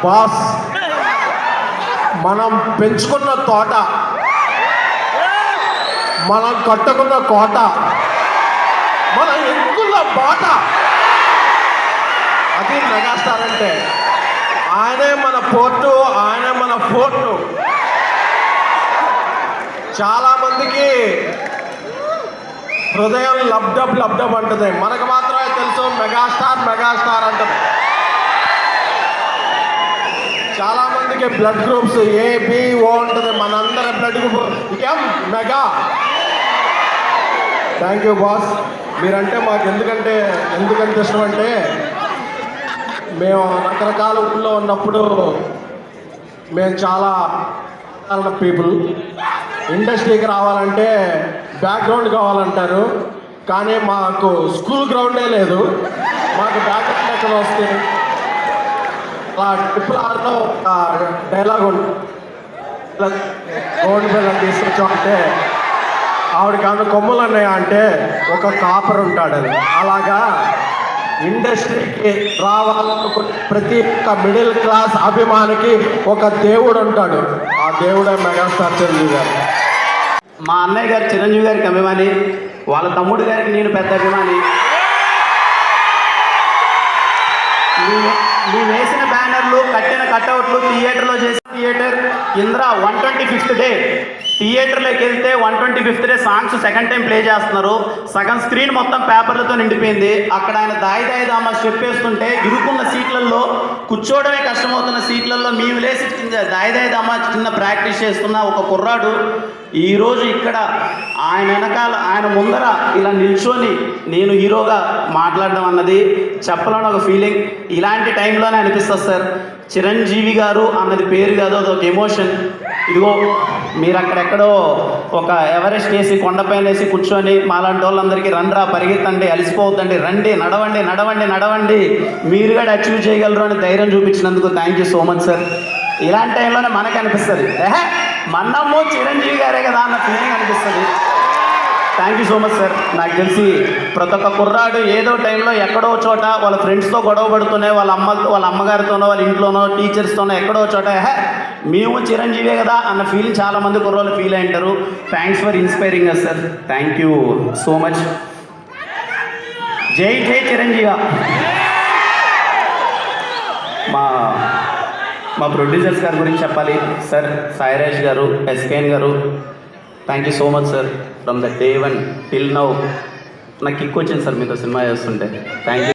Boss మనం పెంచుకున్న తోట, మనం కట్టుకున్న కోట, మనం ఎక్కున్న బాట, అది మెగాస్టార్ అంటే. ఆయనే మన పోర్టు, ఆయనే మన ఫోర్టు. చాలామందికి హృదయం లబ్డబ్ అంటుంది, మనకు మాత్రమే తెలుసు మెగాస్టార్ మెగాస్టార్ అంటుంది. చాలా మందికి బ్లడ్ గ్రూప్స్ ఏబిఓ ఉంటుంది, మనందరి blood group M mega. Thank you boss, మీరంటే మాకు ఎందుకంటే ఇష్టం అంటే, మేము రకరకాల ఊళ్ళో ఉన్నప్పుడు మేము చాలా పీపుల్. ఇండస్ట్రీకి రావాలంటే బ్యాక్గ్రౌండ్ కావాలంటారు, కానీ మాకు స్కూల్ గ్రౌండే లేదు. మాకు బ్యాక్గ్రౌండ్ ఎక్కడ వస్తే అలా ట్రిపుల్ ఆర్లో ఒక డైలాగ్ ఉంటుంది, గోల్డ్ మెడల్ తీసుకొచ్చామంటే ఆవిడకి ఏమైనా కొమ్ములు అన్నాయా అంటే ఒక కాపర్ ఉంటాడని. అలాగా ఇండస్ట్రీకి రావాలనుకున్న ప్రతి ఒక్క మిడిల్ క్లాస్ అభిమానికి ఒక దేవుడు ఉంటాడు, ఆ దేవుడే మెగాస్టార్ చిరంజీవి గారు. మా అన్నయ్య గారు చిరంజీవి గారికి అభిమాని, వాళ్ళ తమ్ముడు గారికి నేను పెద్ద అభిమాని. మేము వేసిన బ్యానర్లు, కట్టిన కట్అవుట్లు, థియేటర్లో చేసిన థియేటర్ ఇంద్ర 125th డే. థియేటర్లోకి వెళ్తే 125th day songs second time play చేస్తున్నారు. సగం స్క్రీన్ మొత్తం పేపర్లతో నిండిపోయింది. అక్కడ ఆయన దాయి దామ స్టెప్ వేస్తుంటే ఇరుకున్న సీట్లలో, కూర్చోవడమే కష్టమవుతున్న సీట్లలో మేము లేసి దాయి దామ చిన్న ప్రాక్టీస్ చేస్తున్న ఒక కుర్రాడు ఈరోజు ఇక్కడ ఆయన వెనకాల, ఆయన ముందర ఇలా నిల్చొని నేను హీరోగా మాట్లాడడం అన్నది చెప్పలేని ఒక ఫీలింగ్. ఇలాంటి టైంలోనే అనిపిస్తుంది సార్, చిరంజీవి గారు అన్నది పేరు కాదు, అదొక ఎమోషన్. ఇదిగో మీరు అక్కడెక్కడో ఒక ఎవరెస్ట్ వేసి కొండపైన వేసి కూర్చొని మాలాంటి వాళ్ళందరికీ రండ్రా, పరిగెత్తండి, అలసిపోవద్దండి, రండి, నడవండి నడవండి నడవండి, మీరు కూడా అచీవ్ చేయగలరు అని ధైర్యం చూపించినందుకు thank you so much sir. ఇలాంటి టైంలోనే మనకు అనిపిస్తుంది మన్నమ్ము చిరంజీవి గారే కదా అన్న ఫీలింగ్ అనిపిస్తుంది. Thank you so much sir. నాకు తెలిసి ప్రతి ఒక్క కుర్రాడు ఏదో టైంలో ఎక్కడో చోట వాళ్ళ ఫ్రెండ్స్తో గొడవ పడుతూనే, వాళ్ళ అమ్మగారితోనో, వాళ్ళ ఇంట్లోనో, టీచర్స్తోనో ఎక్కడో చోట మేము చిరంజీవే కదా అన్న ఫీలింగ్ చాలామంది కుర్రోళ్ళు ఫీల్ అయింటారు. Thanks for inspiring us sir. Thank you so much. జై జై చిరంజీవి. మా ప్రొడ్యూసర్స్ గారి గురించి చెప్పాలి సార్. సాయిరాజ్ గారు, ఎస్కేన్ గారు, thank you so much sir. From the day one till now నాకు కిక్ వచ్చింది సార్ మీతో సినిమా చేస్తుంటే. Thank you.